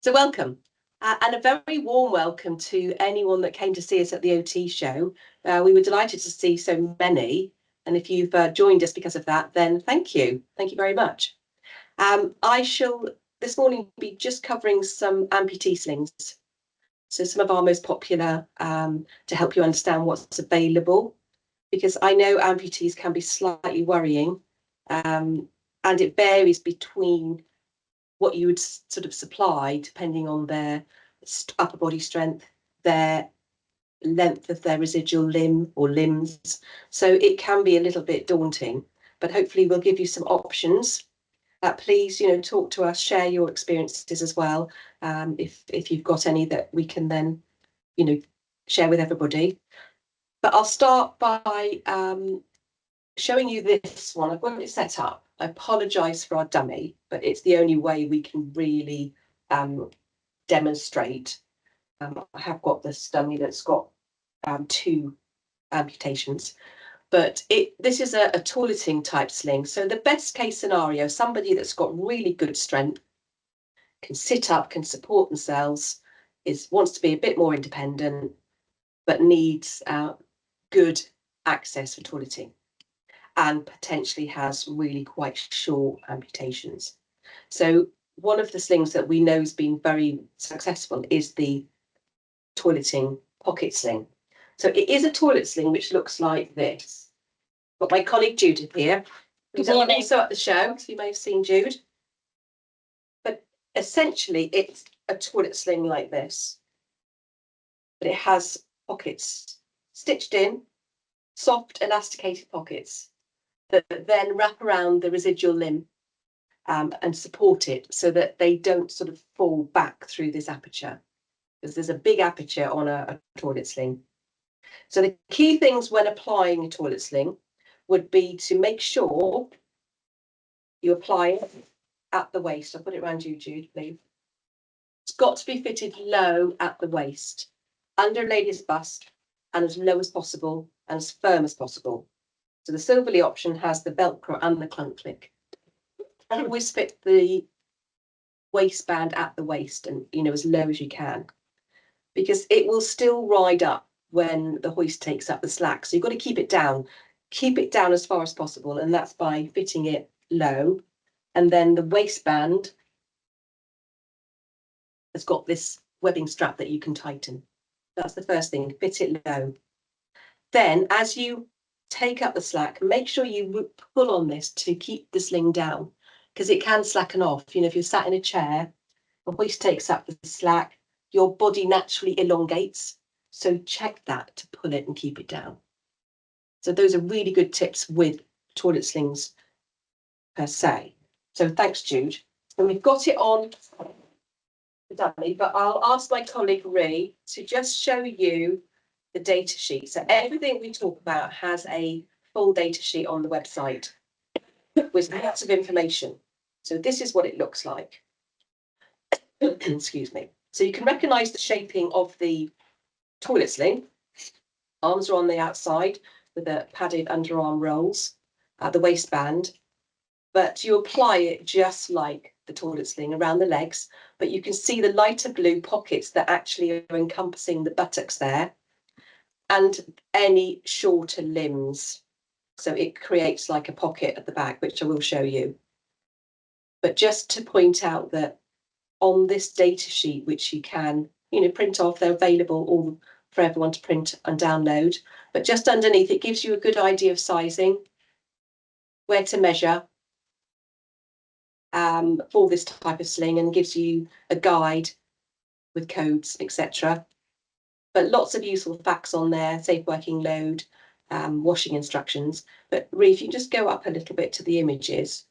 So welcome, and a very warm welcome to anyone that came to see us at the OT show. We were delighted to see so many, and if you've joined us because of that, then thank you. Thank you very much. I shall this morning be just covering some amputee slings. So some of our most popular to help you understand what's available, because I know amputees can be slightly worrying, and it varies between what you would sort of supply depending on their upper body strength, their length of their residual limb or limbs. So it can be a little bit daunting, but hopefully we'll give you some options. Please, talk to us, share your experiences as well. If you've got any that we can then, share with everybody. But I'll start by showing you this one. I've got it set up. I apologise for our dummy, but it's the only way we can really demonstrate. I have got this dummy that's got 2 amputations, but this is a toileting type sling. So the best case scenario, somebody that's got really good strength, can sit up, can support themselves, wants to be a bit more independent, but needs good access for toileting, and potentially has really quite short amputations. So one of the slings that we know has been very successful is the toileting pocket sling. So it is a toilet sling which looks like this. Got my colleague Judith here, who's also at the show, so you may have seen Jude. But essentially it's a toilet sling like this, but it has pockets stitched in, soft elasticated pockets that then wrap around the residual limb and support it so that they don't sort of fall back through this aperture, because there's a big aperture on a toilet sling. So the key things when applying a toilet sling would be to make sure you apply it at the waist. I'll put it around you, Jude, please. It's got to be fitted low at the waist, under a lady's bust, and as low as possible and as firm as possible. So the Silvalea option has the Velcro and the clunk click. Always fit the waistband at the waist and, as low as you can, because it will still ride up when the hoist takes up the slack. So you've got to keep it down as far as possible. And that's by fitting it low. And then the waistband has got this webbing strap that you can tighten. That's the first thing, fit it low. Then as you take up the slack, make sure you pull on this to keep the sling down, because it can slacken off. If you're sat in a chair, the hoist takes up the slack, your body naturally elongates. So check that to pull it and keep it down. So those are really good tips with toilet slings per se. So thanks, Jude. And we've got it on the dummy, but I'll ask my colleague Ree to just show you the data sheet. So everything we talk about has a full data sheet on the website with lots of information. So this is what it looks like. Excuse me. So you can recognise the shaping of the toilet sling. Arms are on the outside with the padded underarm rolls, the waistband, but you apply it just like the toilet sling around the legs, but you can see the lighter blue pockets that actually are encompassing the buttocks there, and any shorter limbs. So it creates like a pocket at the back, which I will show you. But just to point out that on this data sheet, which you can, print off, they're available all for everyone to print and download. But just underneath, it gives you a good idea of sizing, where to measure for this type of sling, and gives you a guide with codes, etc. But lots of useful facts on there, safe working load, washing instructions. But Ree, if you just go up a little bit to the images,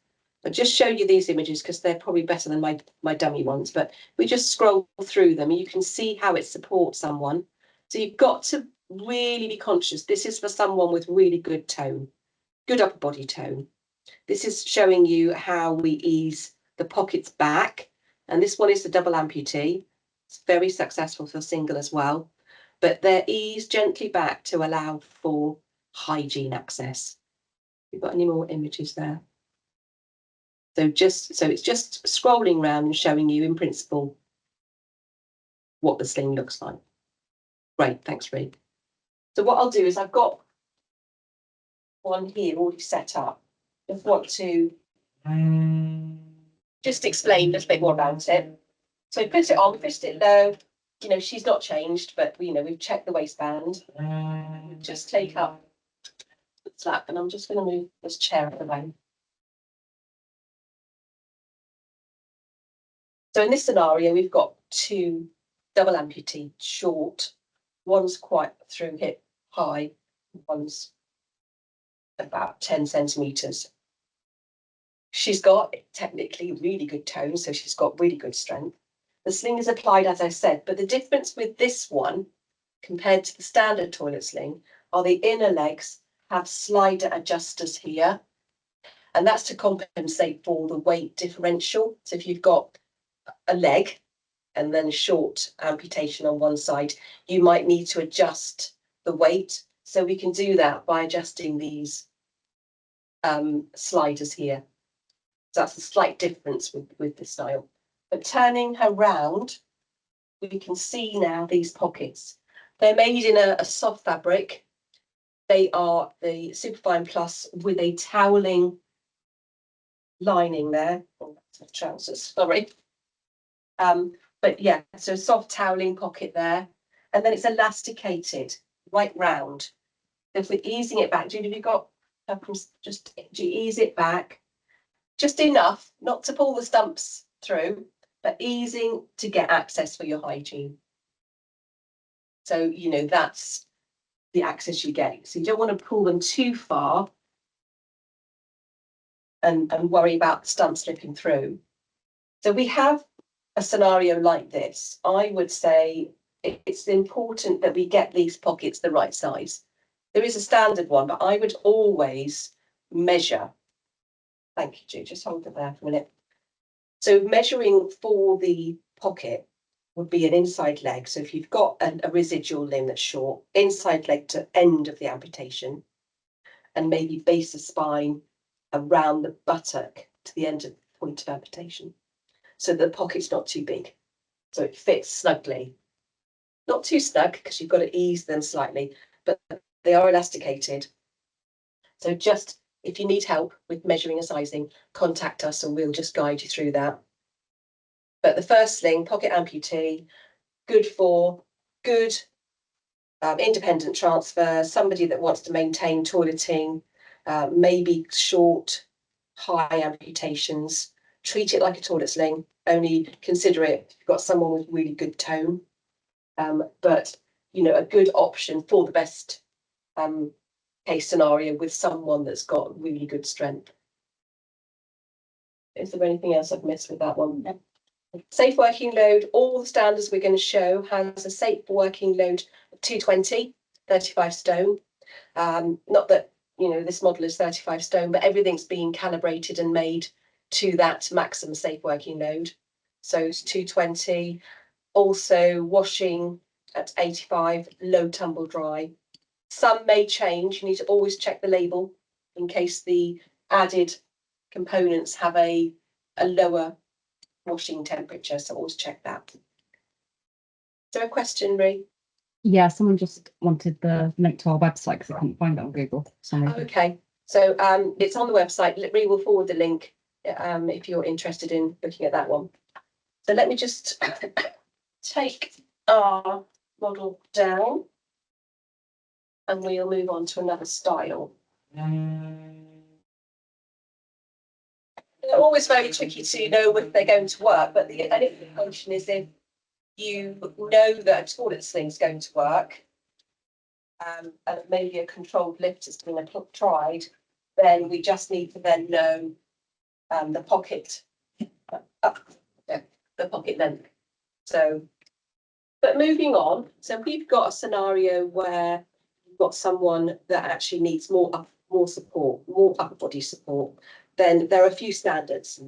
I'll just show you these images because they're probably better than my dummy ones. But we just scroll through them, you can see how it supports someone. So you've got to really be conscious. This is for someone with really good tone, good upper body tone. This is showing you how we ease the pockets back. And this one is the double amputee. It's very successful for single as well. But they're eased gently back to allow for hygiene access. You've got any more images there? So it's just scrolling around and showing you in principle what the sling looks like. Great, thanks, Ree. So what I'll do is I've got one here already set up. Just want to just explain a little bit more about it. So put it on, fist it low. You know, she's not changed, but you know, we've checked the waistband. Just take up the flap, and I'm just going to move this chair out of the way. So in this scenario, we've got two double amputee, short. One's quite through hip high, one's about 10 centimetres. She's got technically really good tone, so she's got really good strength. The sling is applied, as I said, but the difference with this one compared to the standard toilet sling are the inner legs have slider adjusters here, and that's to compensate for the weight differential. So if you've got a leg and then a short amputation on one side, you might need to adjust the weight. So we can do that by adjusting these sliders here. So that's a slight difference with the style. But turning her round, we can see now these pockets. They're made in a soft fabric. They are the Superfine Plus with a toweling lining there. Oh, that's the trousers, sorry. But yeah, so soft toweling pocket there. And then it's elasticated right round. If we're easing it back, Judy, have you got, just do you ease it back? Just enough, not to pull the stumps through, but easing to get access for your hygiene. So, you know, that's the access you get. So you don't want to pull them too far and worry about the stump slipping through. So we have a scenario like this. I would say it's important that we get these pockets the right size. There is a standard one, but I would always measure. Thank you, Jude. Just hold it there for a minute. So measuring for the pocket would be an inside leg. So if you've got a residual limb that's short, inside leg to end of the amputation, and maybe base of spine around the buttock to the end of the point of amputation. So the pocket's not too big. So it fits snugly. Not too snug because you've got to ease them slightly, but they are elasticated. So just if you need help with measuring and sizing, contact us and we'll just guide you through that. But the first sling, pocket amputee, good for good independent transfer, somebody that wants to maintain toileting, maybe short, high amputations. Treat it like a toilet sling, only consider it if you've got someone with really good tone. But, you know, a good option for the best case scenario with someone that's got really good strength. Is there anything else I've missed with that one? No. Safe working load, all the standards we're going to show has a safe working load of 220, 35 stone. Not that, you know, this model is 35 stone, but everything's been calibrated and made to that maximum safe working load. So it's 220. Also washing at 85, low tumble dry. Some may change. You need to always check the label in case the added components have a lower washing temperature, so always check that. Is there a question, Ree? Yeah, someone just wanted the link to our website because I couldn't find it on Google. Okay, so it's on the website. Ree will forward the link if you're interested in looking at that one. So let me just take our model down and we'll move on to another style. They're always very tricky to know if they're going to work, but the only function is if you know that a toilet sling is going to work, and maybe a controlled lift has been tried, then we just need to then know the pocket length. So, but moving on, so we've got a scenario where you've got someone that actually needs more support, more upper body support. Then there are a few standards.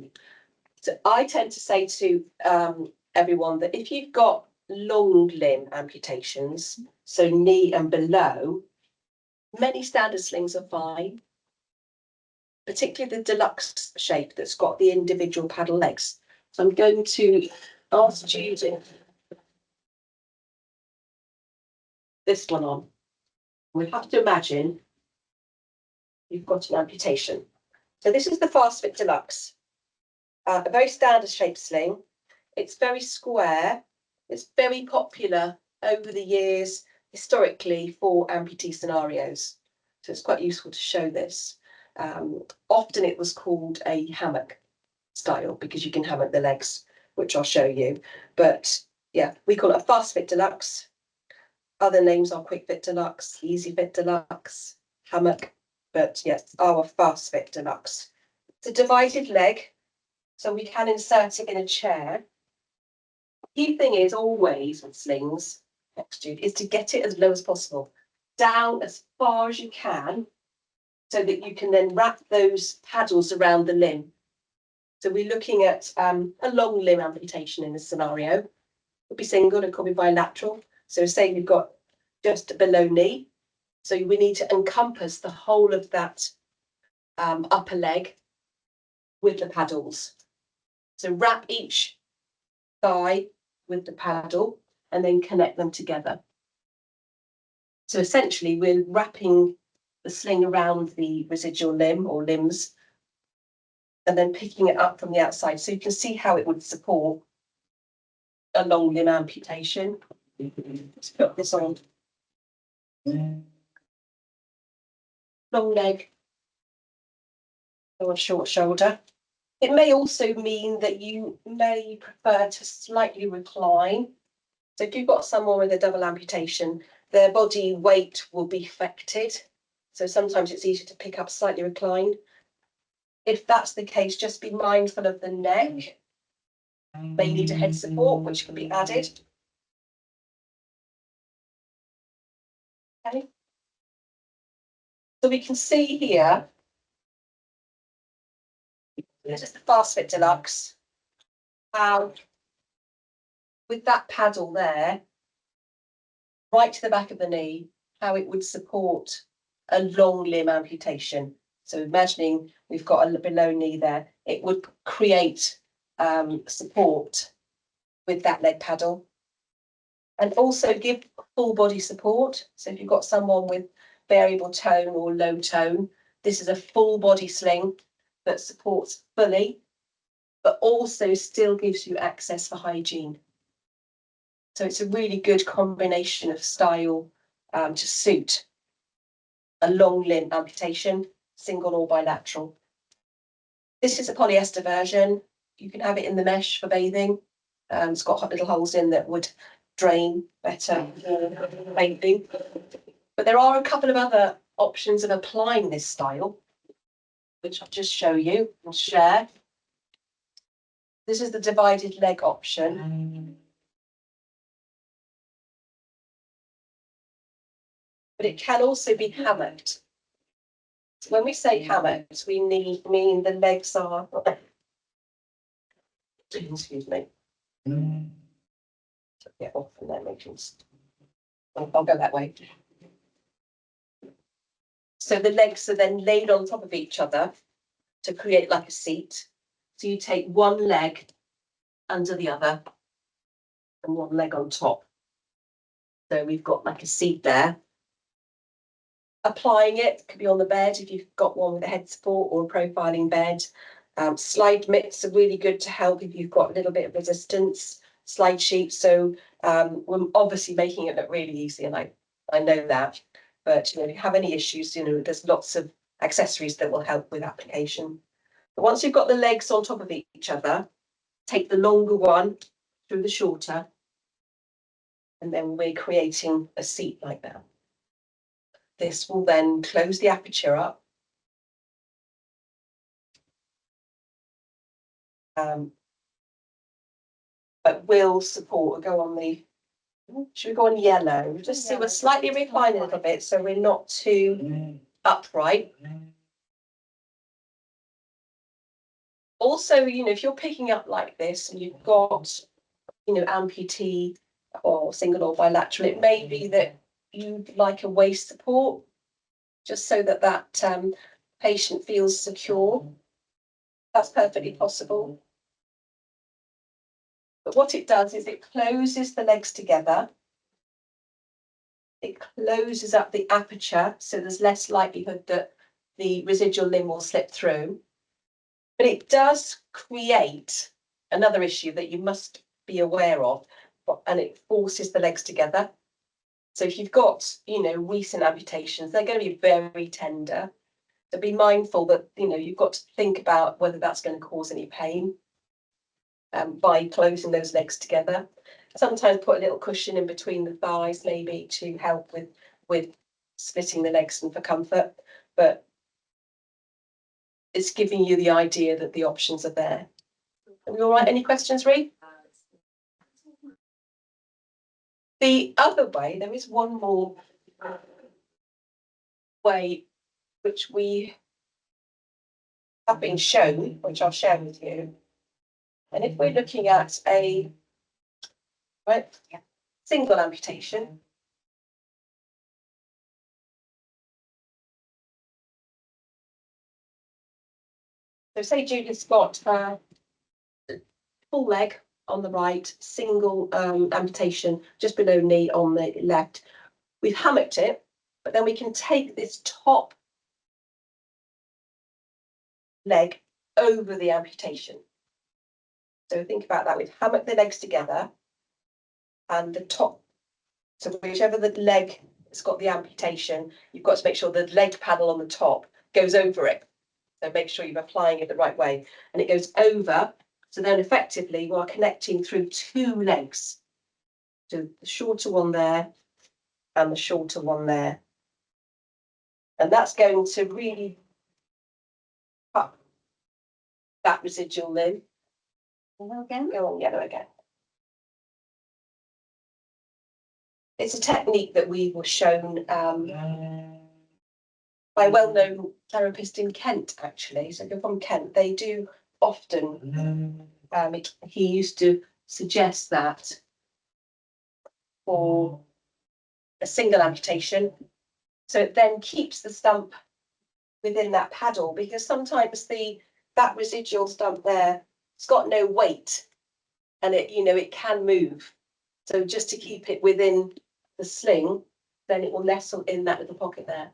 So I tend to say to everyone that if you've got long limb amputations, so knee and below, many standard slings are fine, particularly the deluxe shape that's got the individual paddle legs. So I'm going to ask Judy this one on. We have to imagine you've got an amputation. So this is the Fast Fit Deluxe, a very standard shaped sling. It's very square. It's very popular over the years, historically, for amputee scenarios. So it's quite useful to show this. Often it was called a hammock style because you can hammock the legs, which I'll show you. But yeah, we call it a Fast Fit Deluxe. Other names are Quick Fit Deluxe, Easy Fit Deluxe, hammock, but yes, our Fast Fit Deluxe. It's a divided leg, so we can insert it in a chair. Key thing is always with slings, is to get it as low as possible, down as far as you can, so that you can then wrap those paddles around the limb. So we're looking at a long limb amputation in this scenario. It could be single, it could be bilateral. So say you've got just below knee. So we need to encompass the whole of that upper leg with the paddles. So wrap each thigh with the paddle and then connect them together. So essentially we're wrapping the sling around the residual limb or limbs and then picking it up from the outside. So you can see how it would support a long limb amputation. Let's put this on. Long leg or a short shoulder. It may also mean that you may prefer to slightly recline. So if you've got someone with a double amputation, their body weight will be affected. So sometimes it's easier to pick up slightly reclined. If that's the case, just be mindful of the neck. May need a head support, which can be added. Okay. So we can see here, this is the Fast Fit Deluxe, how with that paddle there, right to the back of the knee, how it would support a long limb amputation. So imagining we've got a below knee there, it would create support with that leg paddle. And also give full body support. So if you've got someone with variable tone or low tone, this is a full body sling that supports fully, but also still gives you access for hygiene. So it's a really good combination of style to suit a long limb amputation, single or bilateral. This is a polyester version. You can have it in the mesh for bathing. It's got little holes in that would drain better for bathing. But there are a couple of other options of applying this style, which I'll just show you and share. This is the divided leg option. But it can also be hammocked. So when we say hammocked, we mean the legs are, excuse me. Get off and then we can, I'll go that way. So the legs are then laid on top of each other to create like a seat. So you take one leg under the other and one leg on top. So we've got like a seat there. Applying it could be on the bed if you've got one with a head support or a profiling bed. Slide mitts are really good to help if you've got a little bit of resistance. Slide sheets. So we're obviously making it look really easy, and I know that. But if you have any issues, there's lots of accessories that will help with application. But once you've got the legs on top of each other, take the longer one through the shorter, and then we're creating a seat like that. This will then close the aperture up. But will support, go on the, should we go on yellow? Just so we're slightly reclining a little bit so we're not too upright. Also, if you're picking up like this and you've got, amputee or single or bilateral, it may be that you'd like a waist support, just so that patient feels secure. That's perfectly possible. But what it does is it closes the legs together. It closes up the aperture, so there's less likelihood that the residual limb will slip through. But it does create another issue that you must be aware of, and it forces the legs together. So if you've got, recent amputations, they're going to be very tender. So be mindful that, you've got to think about whether that's going to cause any pain by closing those legs together. Sometimes put a little cushion in between the thighs, maybe to help with splitting the legs and for comfort. But it's giving you the idea that the options are there. Are we all right? Any questions, Ree? The other way, there is one more way which we have been shown, which I'll share with you. And if we're looking at a single amputation, so say Judith's got her full leg on the right, single amputation just below knee on the left. We've hammocked it, but then we can take this top leg over the amputation. So think about that. We've hammocked the legs together and the top, so whichever the leg has got the amputation, you've got to make sure the leg panel on the top goes over it. So make sure you're applying it the right way, and it goes over. So then effectively we're connecting through two legs. So the shorter one there and the shorter one there. And that's going to really up that residual limb. Yellow again? Go on, yellow again. It's a technique that we were shown by a well-known therapist in Kent, actually. So they're from Kent. They do often, he used to suggest that for a single amputation. So it then keeps the stump within that paddle, because sometimes that residual stump there, it's got no weight and it can move. So just to keep it within the sling, then it will nestle in that little pocket there.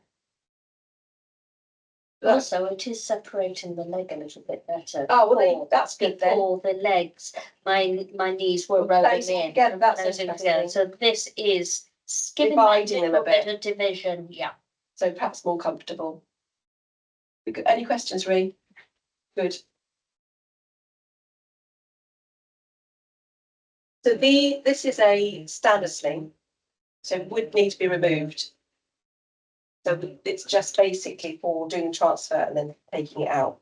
Also, it is separating the leg a little bit better. Oh, well, that's good then. Before the legs, my knees were rolling in. Together, that's Closing interesting. together. So this is giving Dividing them a bit of division. Yeah. So perhaps more comfortable. Any questions, Ree? Good. So this is a standard sling, so it would need to be removed. So it's just basically for doing the transfer and then taking it out.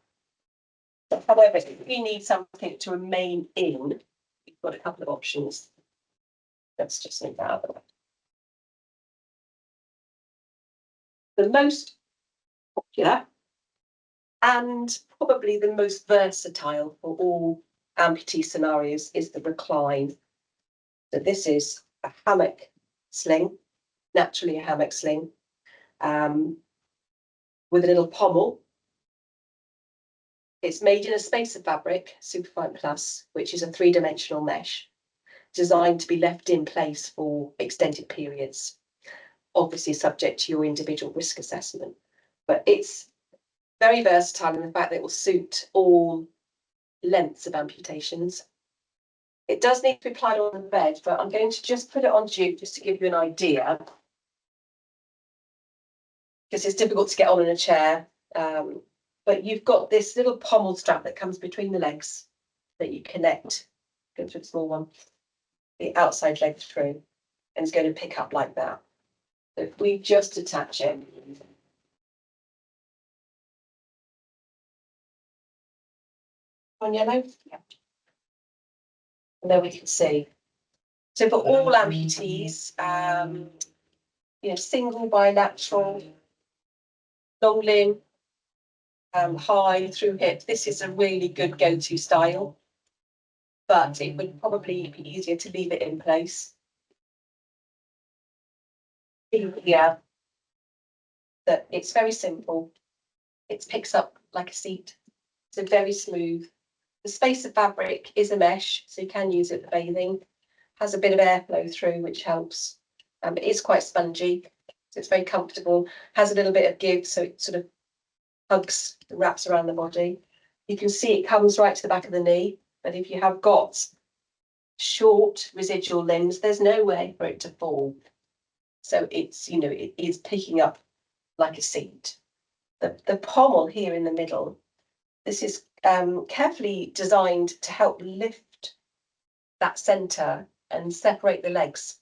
However, if we need something to remain in, we've got a couple of options. Let's just move that out of the way. The most popular and probably the most versatile for all amputee scenarios is the recline. So this is a hammock sling, naturally a hammock sling, with a little pommel. It's made in a spacer fabric, Superfine Plus, which is a 3-dimensional mesh designed to be left in place for extended periods, obviously subject to your individual risk assessment. But it's very versatile in the fact that it will suit all lengths of amputations. It does need to be applied on the bed, but I'm going to just put it on you just to give you an idea, because it's difficult to get on in a chair. But you've got this little pommel strap that comes between the legs that you connect, go through the small one, the outside leg through, and it's going to pick up like that. So if we just attach it. On yellow? Yeah. And there we can see. So for all amputees, single, bilateral, long limb, high, through hip, this is a really good go-to style, but it would probably be easier to leave it in place. Yeah, that it's very simple. It picks up like a seat, so very smooth. The spacer fabric is a mesh, so you can use it for bathing. Has a bit of airflow through, which helps. It is quite spongy, so it's very comfortable. Has a little bit of give, so it sort of hugs, wraps around the body. You can see it comes right to the back of the knee, but if you have got short residual limbs, there's no way for it to fall. So it's, you know, it is picking up like a seat. The pommel here in the middle, this is carefully designed to help lift that centre and separate the legs.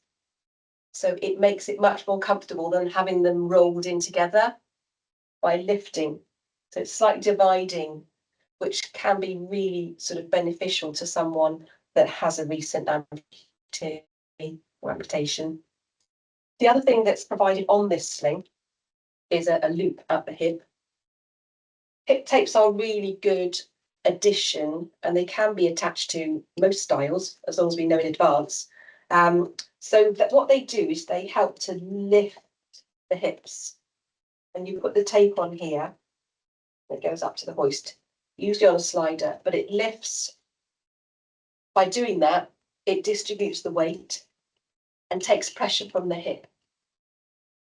So it makes it much more comfortable than having them rolled in together by lifting. So it's slightly dividing, which can be really sort of beneficial to someone that has a recent amputee or amputation. The other thing that's provided on this sling is a loop at the hip. Hip tapes are really good addition, and they can be attached to most styles as long as we know in advance. So that what they do is they help to lift the hips, and you put the tape on here. It goes up to the hoist, usually on a slider, but it lifts. By doing that, it distributes the weight and takes pressure from the hip.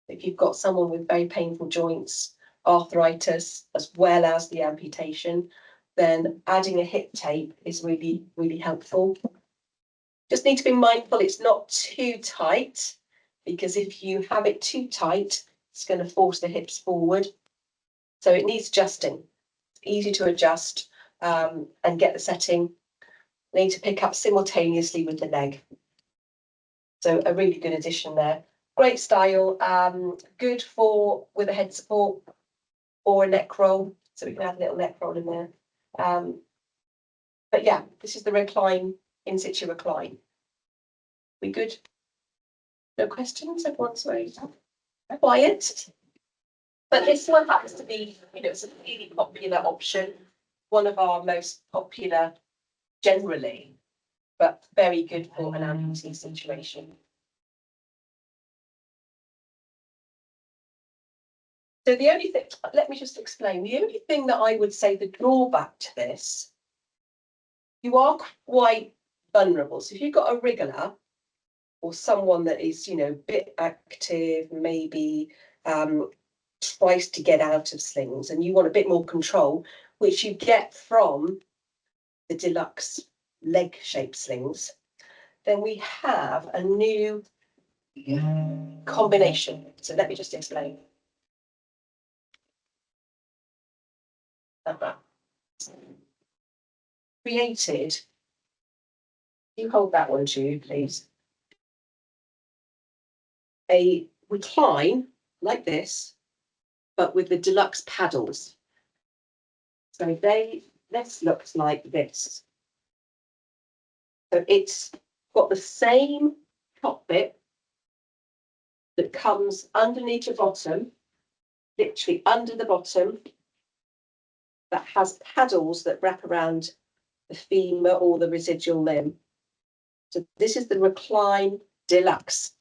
If you've got someone with very painful joints, arthritis, as well as the amputation, then adding a hip tape is really, really helpful. Just need to be mindful it's not too tight, because if you have it too tight, it's going to force the hips forward. So it needs adjusting. It's easy to adjust and get the setting. Need to pick up simultaneously with the leg. So a really good addition there. Great style, good for with a head support or a neck roll. So we can add a little neck roll in there. But yeah, this is the recline, in-situ recline. We good? No questions? Everyone's very quiet. But this one happens to be, you know, it's a really popular option. One of our most popular generally, but very good for an amputee situation. So the only thing, let me just explain, the only thing that I would say the drawback to this, you are quite vulnerable. So if you've got a wriggler or someone that is, you know, a bit active, maybe tries to get out of slings, and you want a bit more control, which you get from the deluxe leg shaped slings, then we have a new combination. So let me just explain. Created, you hold that one, Jude, please. A recline like this, but with the deluxe paddles. So this looks like this. So it's got the same top bit that comes underneath the bottom, literally under the bottom, that has paddles that wrap around the femur or the residual limb. So this is the recline deluxe.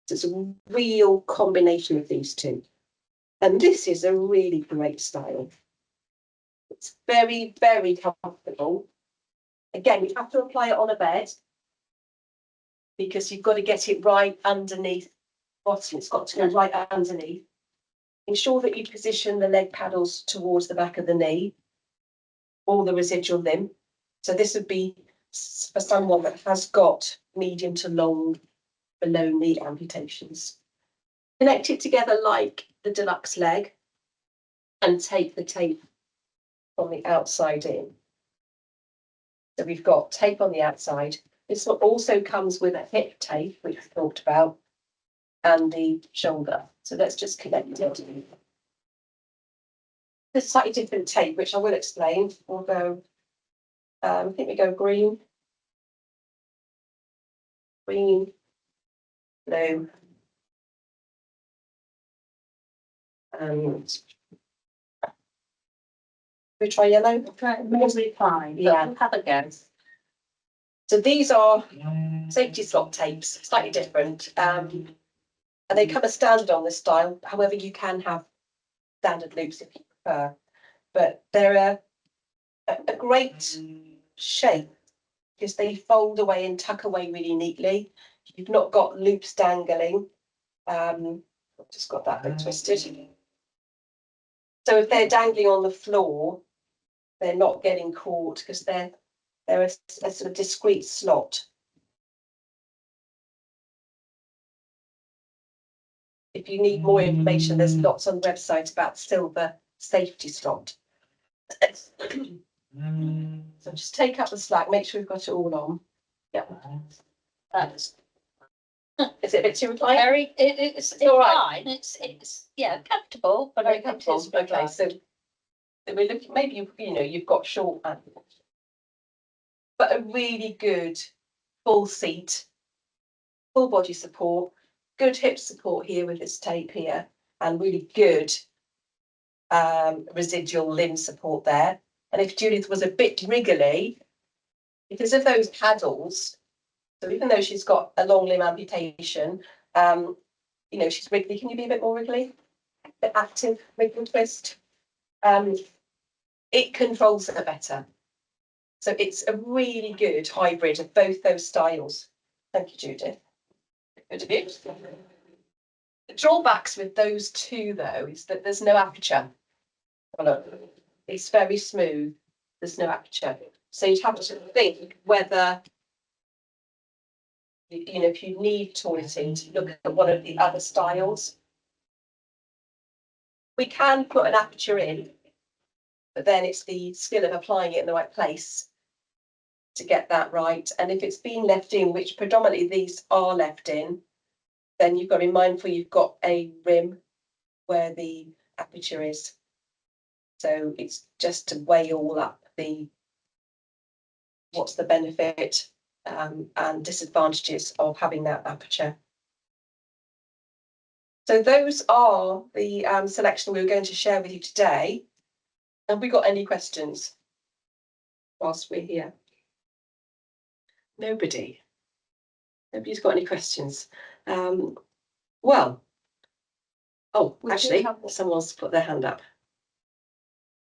So it's a real combination of these two. And this is a really great style. It's very, very comfortable. Again, you have to apply it on a bed because you've got to get it right underneath bottom. It's got to go right underneath. Ensure that you position the leg paddles towards the back of the knee or the residual limb. So this would be for someone that has got medium to long below knee amputations. Connect it together like the deluxe leg and take the tape from the outside in. So we've got tape on the outside. This one also comes with a hip tape, which we talked about, and the shoulder. So let's just connect it. There's a slightly different tape, which I will explain. We'll go, I think we go green, blue, and we try yellow. Mostly fine. Yeah. We'll have a go. So these are safety slot tapes, slightly different. And they come as standard on this style. However, you can have standard loops if you prefer. But they're a great shape because they fold away and tuck away really neatly. You've not got loops dangling. Just got that bit twisted. So if they're dangling on the floor, they're not getting caught because they're a sort of discrete slot. If you need more information, there's lots on the website about silver safety slot. So just take up the slack, make sure we've got it all on. Yeah. Is it a bit too reclined? Very, it's all right. fine. It's yeah, comfortable, but Very I think comfortable. it's Okay, so we're looking, maybe you've got short ankles, but a really good full seat, full body support, good hip support here with this tape here, and really good residual limb support there. And if Judith was a bit wriggly, because of those paddles, so even though she's got a long limb amputation, she's wriggly. Can you be a bit more wriggly? A bit active, wriggle twist. It controls her better. So it's a really good hybrid of both those styles. Thank you, Judith. Good of you. The drawbacks with those two, though, is that there's no aperture. Oh, no. It's very smooth. There's no aperture. So you'd have to think whether, if you need toileting, to look at one of the other styles. We can put an aperture in, but then it's the skill of applying it in the right place to get that right. And if it's been left in, which predominantly these are left in, then you've got to be mindful you've got a rim where the aperture is. So it's just to weigh all up what's the benefit and disadvantages of having that aperture. So those are the selection we were going to share with you today. Have we got any questions whilst we're here? Nobody's got any questions. Actually, someone's put their hand up.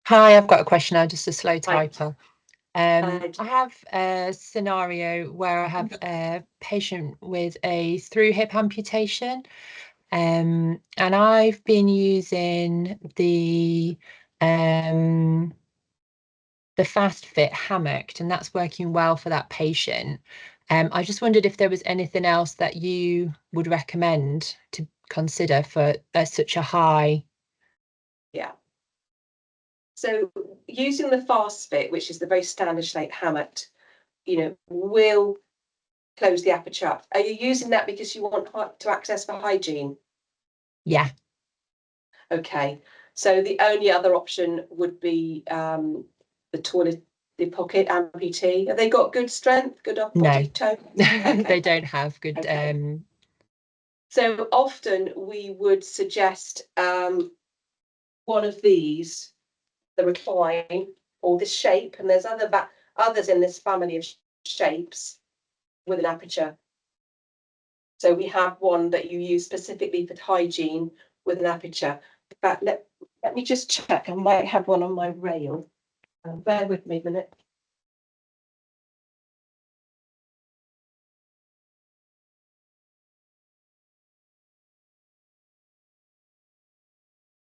Hi, I've got a question. I'm just a slow Right. typer. I have a scenario where I have a patient with a through hip amputation, and I've been using the fast fit hammock, and that's working well for that patient. I just wondered if there was anything else that you would recommend to consider for such a high. Yeah. So using the fast fit, which is the very standard shape hammock, will close the aperture up. Are you using that because you want to access for hygiene? Yeah. Okay. So the only other option would be the pocket amputee. Have they got good strength, good upper body tone? Okay. They don't have good. Okay. So often we would suggest one of these, the recline or this shape, and there's others in this family of shapes with an aperture. So we have one that you use specifically for hygiene with an aperture. In fact, let me just check. I might have one on my rail. Bear with me a minute.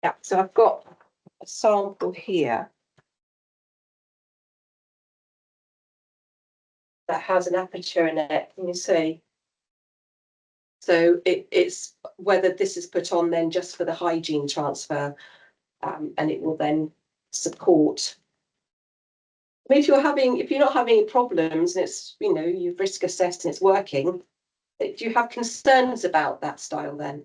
Yeah, so I've got a sample here that has an aperture in it. Can you see? So it's whether this is put on then just for the hygiene transfer, and it will then support. I mean, if you're not having problems and it's, you've risk assessed and it's working, do you have concerns about that style then?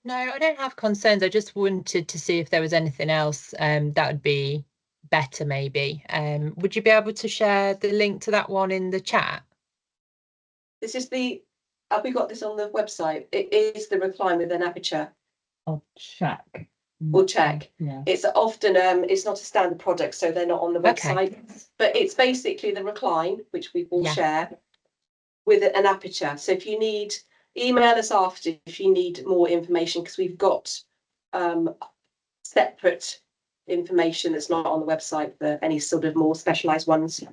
No, I don't have concerns. I just wanted to see if there was anything else that would be better, maybe. Would you be able to share the link to that one in the chat? This is have we got this on the website? It is the recline with an aperture. I'll check. We'll check. Yeah. It's often it's not a standard product, so they're not on the website. Okay. But it's basically the recline, which we will share, with an aperture. So if you need, email us after if you need more information, because we've got separate information that's not on the website for any sort of more specialised ones.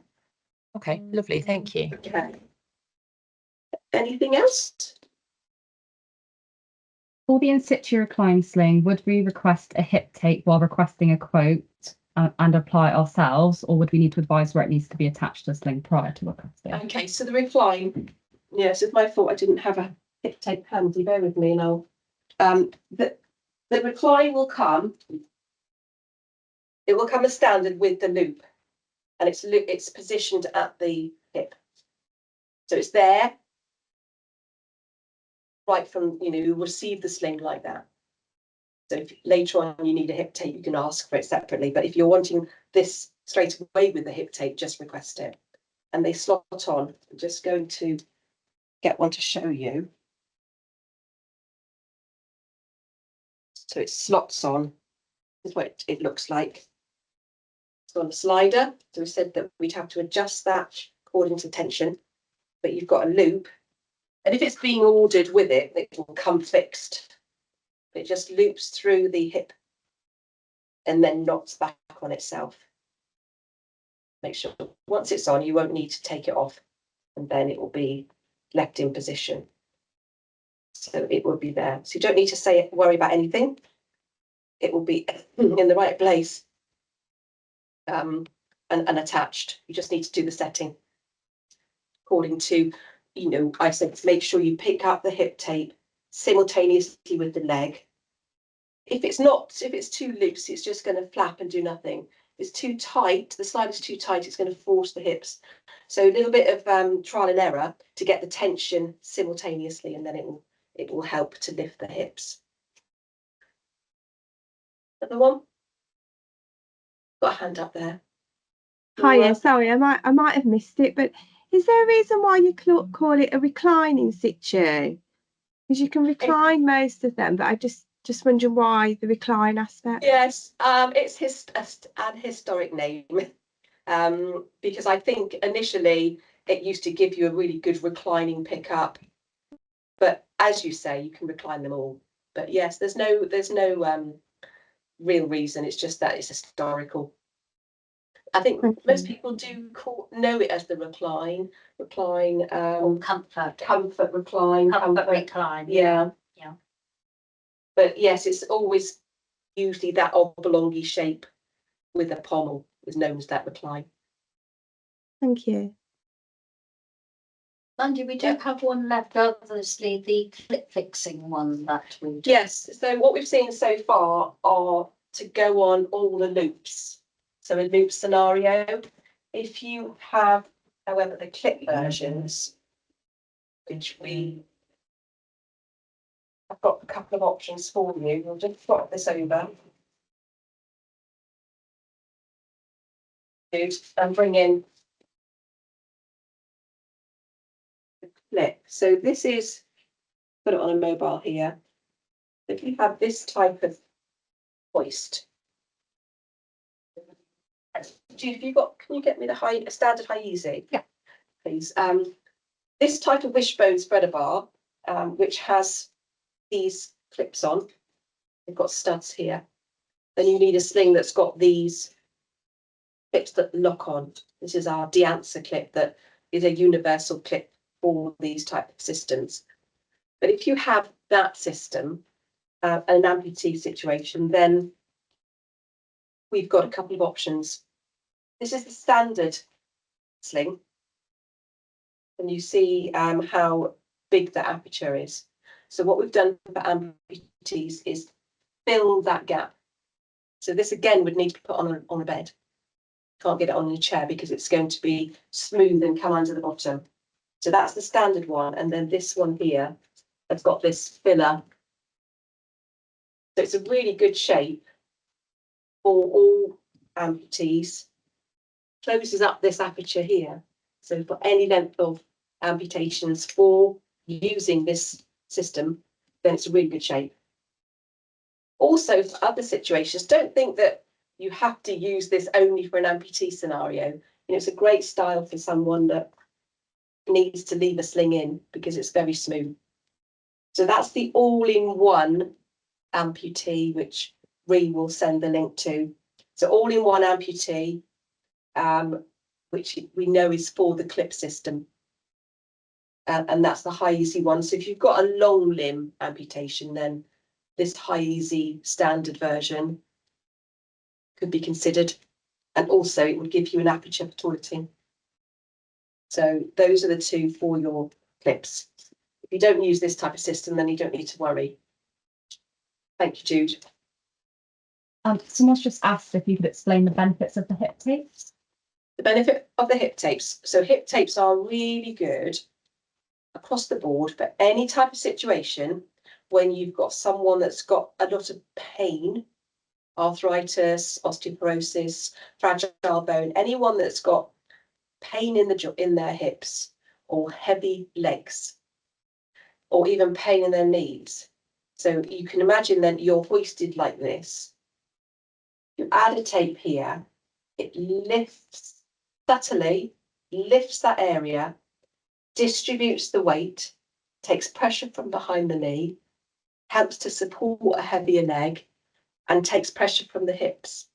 Okay, lovely. Thank you. Okay. Anything else? For the in-situ recline sling, would we request a hip tape while requesting a quote and apply it ourselves, or would we need to advise where it needs to be attached to the sling prior to requesting? Okay, so the recline, yes, it's my fault I didn't have a hip tape handy, bear with me and I'll, the recline will come, it will come as standard with the loop, and it's positioned at the hip. So it's there, right from, you know, you receive the sling like that. So if later on you need a hip tape, you can ask for it separately, but if you're wanting this straight away with the hip tape, just request it. And they slot on. I'm just going to get one to show you. So it slots on. This is what it looks like. It's on a slider. So we said that we'd have to adjust that according to tension, but you've got a loop. And if it's being ordered with it, it will come fixed. It just loops through the hip and then knocks back on itself. Make sure once it's on, you won't need to take it off, and then it will be left in position. So it will be there. So you don't need to worry about anything. It will be in the right place and attached. You just need to do the setting according to, you know, I said make sure you pick up the hip tape simultaneously with the leg. If it's too loose, it's just going to flap and do nothing. If it's too tight, the slide is too tight, it's going to force the hips. So a little bit of trial and error to get the tension simultaneously, and then it will help to lift the hips. Another one? Got a hand up there. Hiya, sorry, I might have missed it, but is there a reason why you call it a reclining situ? Because you can recline most of them, but I just wondering why the recline aspect. Yes, it's an historic name, because I think initially it used to give you a really good reclining pickup, but as you say, you can recline them all. But yes, there's no real reason. It's just that it's historical. I think most people do know it as the recline, Or comfort recline, comfort recline. yeah. Yeah. But yes, it's always usually that oblongy shape with a pommel is known as that recline. Thank you. Mandy, we do have one left, obviously the clip fixing one that we do. Yes, so what we've seen so far are to go on all the loops. So a loop scenario. If you have, however, the clip versions, which I've got a couple of options for you. We'll just swap this over. And bring in the clip. So this is, put it on a mobile here. If you have this type of hoist. Jude, can you get me the standard HYAD? Yeah. Please. This type of wishbone spreader bar, which has these clips on, they've got studs here. Then you need a sling that's got these clips that lock on. This is our de-answer clip that is a universal clip for these type of systems. But if you have that system, an amputee situation, then we've got a couple of options. This is the standard sling. And you see how big the aperture is. So what we've done for amputees is fill that gap. So this again would need to be put on a bed. Can't get it on a chair because it's going to be smooth and come under the bottom. So that's the standard one. And then this one here has got this filler. So it's a really good shape for all amputees. Closes up this aperture here. So for any length of amputations for using this system, then it's a really good shape. Also, for other situations, don't think that you have to use this only for an amputee scenario. You know, it's a great style for someone that needs to leave a sling in because it's very smooth. So that's the all-in-one amputee, which Ree will send the link to. So all-in-one amputee, which we know is for the clip system. And that's the HYAD one. So if you've got a long limb amputation, then this HYAD standard version could be considered. And also it would give you an aperture for toileting. So those are the two for your clips. If you don't use this type of system, then you don't need to worry. Thank you, Jude. Someone's just asked if you could explain the benefits of the hip tapes. The benefit of the hip tapes. So hip tapes are really good across the board for any type of situation when you've got someone that's got a lot of pain, arthritis, osteoporosis, fragile bone, anyone that's got pain in their hips or heavy legs or even pain in their knees. So you can imagine then you're hoisted like this. You add a tape here, it lifts subtly, lifts that area, distributes the weight, takes pressure from behind the knee, helps to support a heavier leg, and takes pressure from the hips.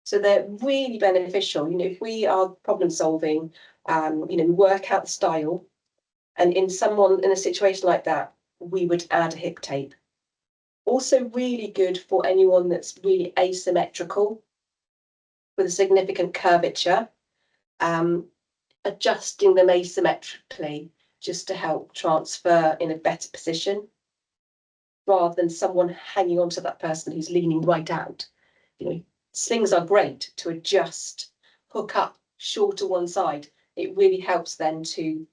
So they're really beneficial. You know, if we are problem solving, you know, we work out the style, and in a situation like that, we would add a hip tape. Also really good for anyone that's really asymmetrical with a significant curvature, adjusting them asymmetrically just to help transfer in a better position rather than someone hanging on to that person who's leaning right out. You know, slings are great to adjust, hook up short to one side. It really helps then to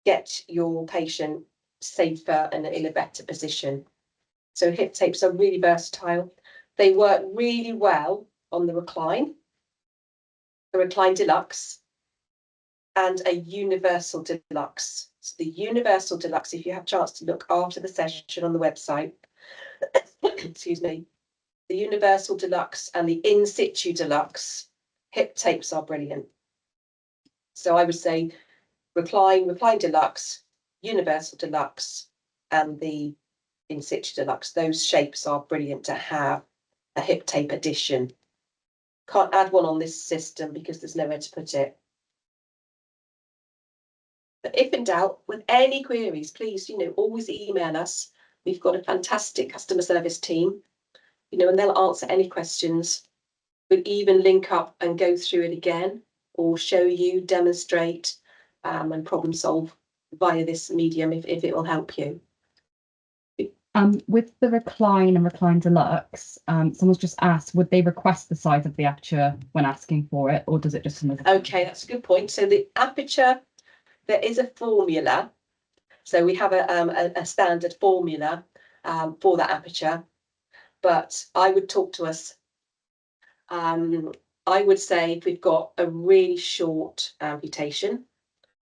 get your patient safer and in a better position. So hip tapes are really versatile. They work really well on the Recline Deluxe, and a Universal Deluxe. So the Universal Deluxe, if you have a chance to look after the session on the website, excuse me, the Universal Deluxe and the In-Situ Deluxe hip tapes are brilliant. So I would say Recline Deluxe, Universal Deluxe, and the In-Situ Deluxe. Those shapes are brilliant to have a hip tape addition. Can't add one on this system because there's nowhere to put it. But if in doubt, with any queries, please, you know, always email us. We've got a fantastic customer service team, you know, and they'll answer any questions. We'll even link up and go through it again, or show you, demonstrate, and problem solve via this medium if it will help you. With the Recline and Recline Deluxe, someone's just asked, would they request the size of the aperture when asking for it, or does it just come as a... Okay, that's a good point. So the aperture, there is a formula. So we have a standard formula for that aperture, but I would talk to us. I would say if we've got a really short amputation,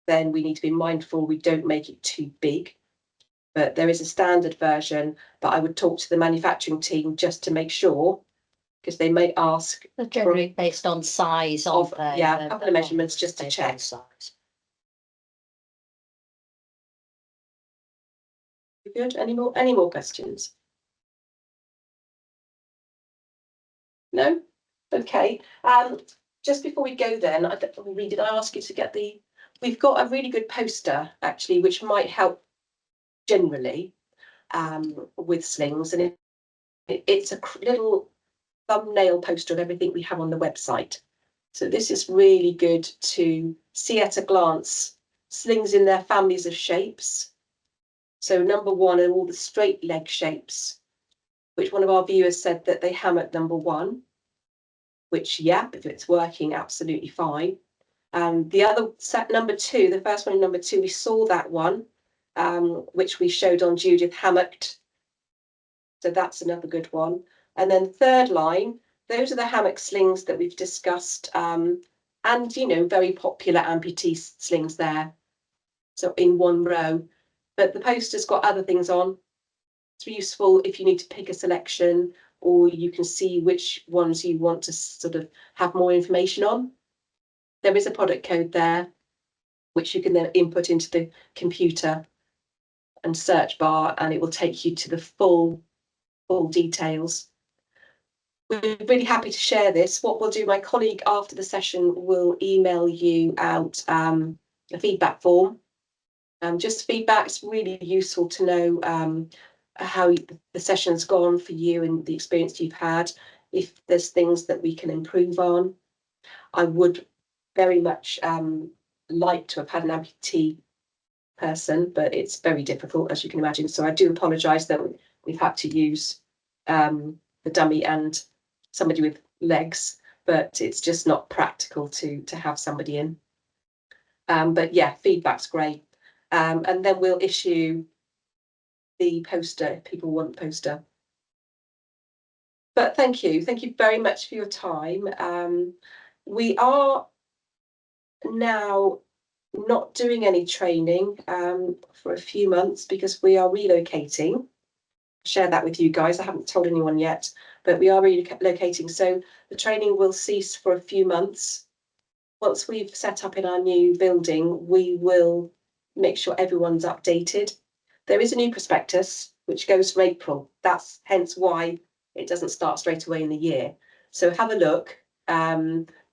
then we need to be mindful we don't make it too big. But there is a standard version, but I would talk to the manufacturing team just to make sure, because they may ask. They're generally based on size of yeah, a couple of measurements just to check. Size. Good. Any more questions? No? Okay. Just before we go then, did I ask you to get we've got a really good poster actually, which might help generally with slings, and it's a little thumbnail poster of everything we have on the website. So this is really good to see at a glance, slings in their families of shapes. So number one are all the straight leg shapes, which one of our viewers said that they hammock number one, which, yeah, if it's working, absolutely fine. The other set, number two, the first one, number two, we saw that one, which we showed on Judith hammocked. So that's another good one. And then third line, those are the hammock slings that we've discussed, and, you know, very popular amputee slings there. So in one row, but the poster's got other things on. It's useful if you need to pick a selection, or you can see which ones you want to sort of have more information on. There is a product code there, which you can then input into the computer and search bar, and it will take you to the full details. We're really happy to share this. What we'll do, my colleague after the session will email you out a feedback form. Just feedback is really useful to know how the session's gone for you and the experience you've had. If there's things that we can improve on, I would very much like to have had an amputee person, but it's very difficult, as you can imagine. So I do apologise that we've had to use the dummy and somebody with legs, but it's just not practical to have somebody in. But yeah, feedback's great. And then we'll issue the poster if people want the poster. But thank you very much for your time. We are now not doing any training for a few months because we are relocating. Share that with you guys. I haven't told anyone yet, but we are relocating. So the training will cease for a few months. Once we've set up in our new building, we will make sure everyone's updated. There is a new prospectus which goes from April. That's hence why it doesn't start straight away in the year. So have a look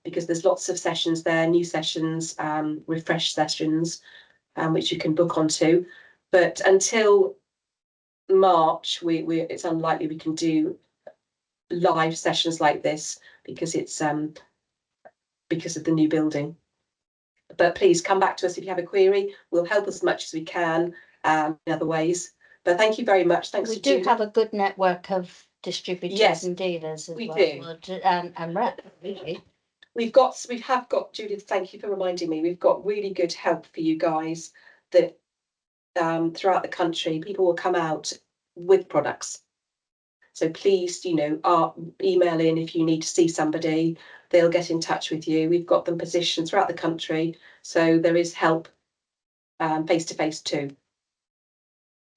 because there's lots of sessions there, new sessions, refresh sessions, which you can book onto. But until March, it's unlikely we can do live sessions like this because it's because of the new building. But please come back to us if you have a query. We'll help as much as we can in other ways. But thank you very much. Thanks. We do have a good network of distributors and dealers as we well. do. And rep, really. We have got, Judith, thank you for reminding me, we've got really good help for you guys that throughout the country, people will come out with products. So please, email in if you need to see somebody, they'll get in touch with you. We've got them positioned throughout the country. So there is help face to face too.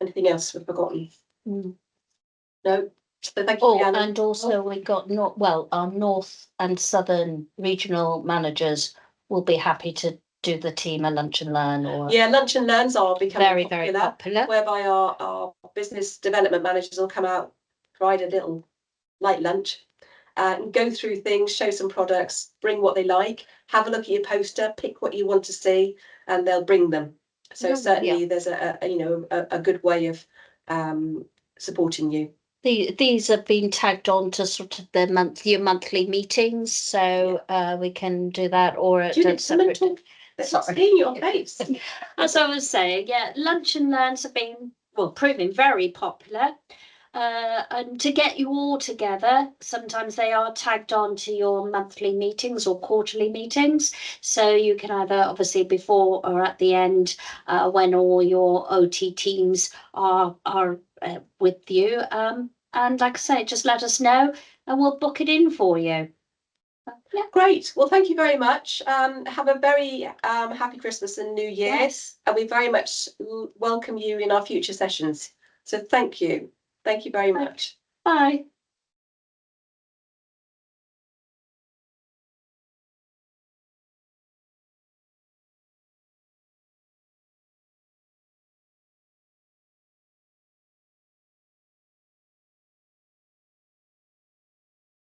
Anything else we've forgotten? No? So thank you, Rhiannon. And also we got our north and southern regional managers will be happy to do the team a lunch and learn. Or lunch and learns are becoming very popular. Whereby our business development managers will come out, provide a little light lunch, and go through things, show some products, bring what they like, have a look at your poster, pick what you want to see, and they'll bring them. So certainly there's a good way of supporting you. These have been tagged on to sort of your monthly meetings, so we can do that or at a separate. Let's not see your face. As I was saying, lunch and learns have been proving very popular. And to get you all together, sometimes they are tagged on to your monthly meetings or quarterly meetings. So you can either obviously before or at the end when all your OT teams are with you. And like I say, just let us know and we'll book it in for you. Yeah. Great. Well, thank you very much. Have a very happy Christmas and New Year. Yes. And we very much welcome you in our future sessions. So thank you. Thank you very much. Bye.